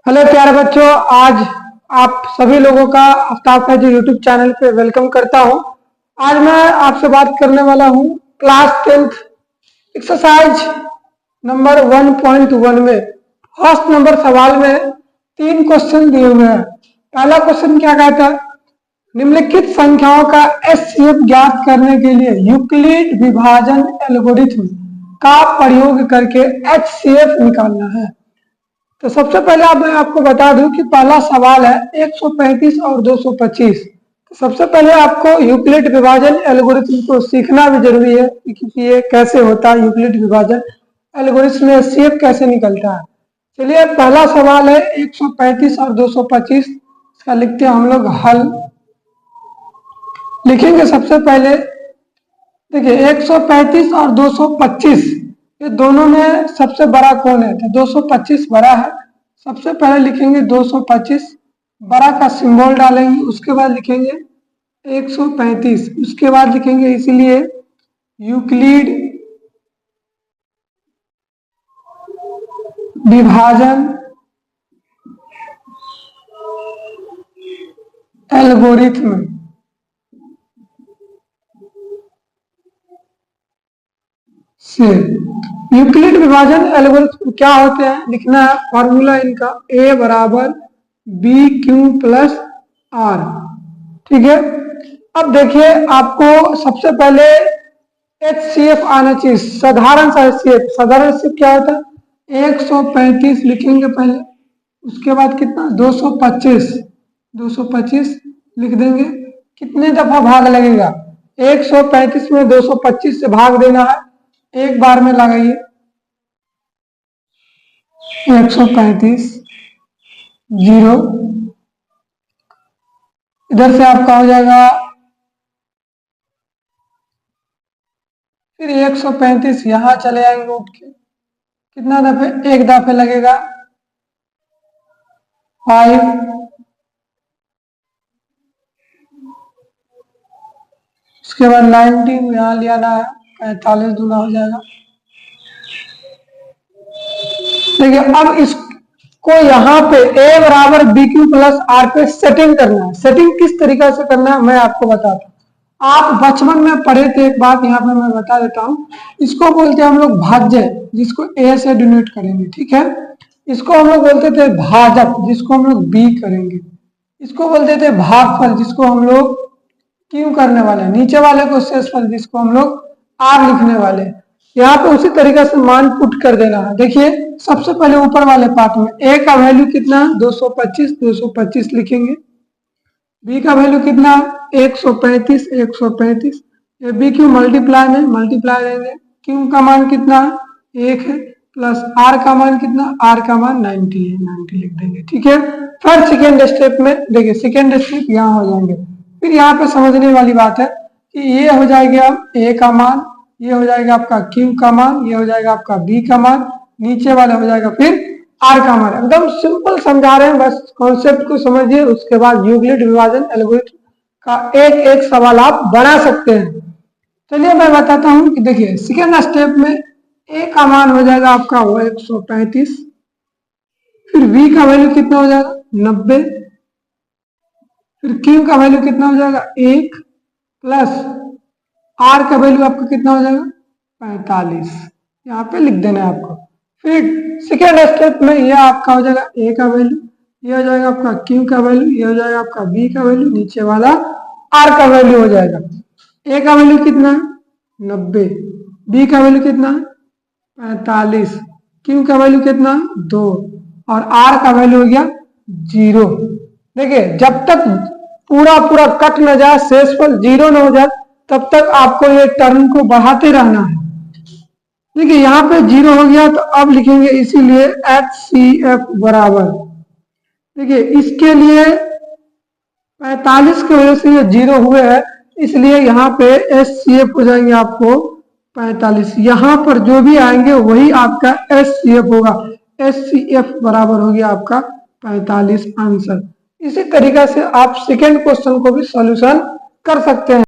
Hello प्यारे बच्चों, आज आप सभी लोगों का आफ्ताब फैजी यूट्यूब चैनल पे वेलकम करता हूं। आज मैं आपसे बात करने वाला हूं क्लास 10th एक्सरसाइज नंबर 1.1 में फर्स्ट नंबर सवाल में 3 क्वेश्चन दिए हुए हैं। पहला क्वेश्चन क्या कहता है, निम्नलिखित संख्याओं का एचसीएफ ज्ञात करने के लिए यूक्लिड विभाजन एल्गोरिथ्म का प्रयोग करके एचसीएफ निकालना है। तो सबसे पहले मैं आपको बता दूं कि पहला सवाल है 135 और 225। तो सबसे पहले आपको यूक्लिड विभाजन एल्गोरिथ्म को सीखना भी जरूरी है कि ये कैसे होता है, यूक्लिड विभाजन एल्गोरिथ्म में एचसीएफ कैसे निकलता है। चलिए, पहला सवाल है 135 और 225। इसका लिखते हैं हम लोग हल। लिखेंगे सबसे पहले, देखिए 135 और 225 ये दोनों में सबसे बड़ा कौन है, तो 225 बड़ा है। सबसे पहले लिखेंगे 225, बड़ा का सिंबल डालेंगे, उसके बाद लिखेंगे 135, उसके बाद लिखेंगे इसीलिए यूक्लिड विभाजन एल्गोरिथ्म से। यूक्लिड विभाजन एल्गोरिथ्म क्या होते हैं, लिखना है फॉर्मूला इनका a बराबर बी क्यू प्लस आर। ठीक है, अब देखिए आपको सबसे पहले एचसीएफ आना चाहिए, साधारण सा एचसीएफ। साधारण एचसीएफ क्या होता है, 135 लिखेंगे पहले, उसके बाद कितना 225 लिख देंगे। कितने दफा भाग लगेगा, 135 में 225 से भाग देना है, एक बार में लगाइए 135 0, इधर से आपका हो जाएगा फिर 135 यहां चले आएंगे उठ के, कितना दफे, एक दफे लगेगा 5, उसके बाद 19 यहां ले आना है, 45 दूना हो जाएगा। देखिए अब इसको यहाँ पे a बराबर बी क्यू प्लस आर पे सेटिंग करना है। सेटिंग किस तरीका से करना है मैं आपको बताता हूँ। आप बचपन में पढ़े थे, एक बात यहाँ पे मैं बता देता हूँ। इसको बोलते हैं हम लोग भाज्य, जिसको a से डिनोट करेंगे। ठीक है, इसको हम लोग बोलते थे भाजक, जिसको हम लोग b करेंगे। इसको बोलते थे भागफल, जिसको हम लोग q करने वाले। नीचे वाले को शेषफल, जिसको हम लोग r लिखने वाले। यहाँ पे उसी तरीके से मान पुट कर देना है। देखिए सबसे पहले ऊपर वाले पार्ट में a का वैल्यू कितना है 225 लिखेंगे, b का वैल्यू कितना 135, ये b क्यू मल्टीप्लाई में मल्टीप्लाई देंगे, q का मान कितना 1 है, प्लस r का मान कितना, r का मान 90 है, 90 लिख देंगे। ठीक है, फिर सेकेंड स्टेप में देखिए, सेकेंड स्टेप यहाँ हो जाएंगे। फिर यहाँ पे समझने वाली बात है कि ये हो जाएगा a का मान, ये हो जाएगा आपका q का मान, ये हो जाएगा आपका b का मान, नीचे वाला हो जाएगा फिर r का मान। एकदम सिंपल समझा रहे हैं, बस कॉन्सेप्ट को समझिए। उसके बाद यूक्लिड विभाजन एल्गोरिथ्म का एक एक सवाल आप बना सकते हैं। चलिए मैं बताता हूं कि देखिए सेकेंड स्टेप में a का मान हो जाएगा आपका 135, फिर b का वैल्यू कितना हो जाएगा 90, फिर q का वैल्यू कितना हो जाएगा 1, प्लस r का वैल्यू आपका कितना हो जाएगा 45, यहाँ पे लिख देना है आपको। फिर सेकेंड स्टेप में यह आपका हो जाएगा a का वैल्यू, ये हो जाएगा आपका q का वैल्यू, ये हो जाएगा आपका b का वैल्यू, नीचे वाला r का वैल्यू हो जाएगा। a का वैल्यू कितना है 90, b का वैल्यू कितना है 45, q का वैल्यू कितना 2 और r का वैल्यू हो गया 0। देखिए जब तक पूरा पूरा कट न जाए, शेषफल 0 न हो जाए, तब तक आपको ये टर्म को बढ़ाते रहना है। देखिए यहाँ पे 0 हो गया, तो अब लिखेंगे इसीलिए HCF बराबर, देखिए इसके लिए 45 की वजह से ये 0 हुए हैं, इसलिए यहाँ पे HCF हो जाएंगे आपको 45। यहाँ पर जो भी आएंगे वही आपका HCF होगा। HCF बराबर हो गया आपका 45 आंसर। इसी तरीके से आप सेकेंड क्वेश्चन को भी सॉल्यूशन कर सकते हैं।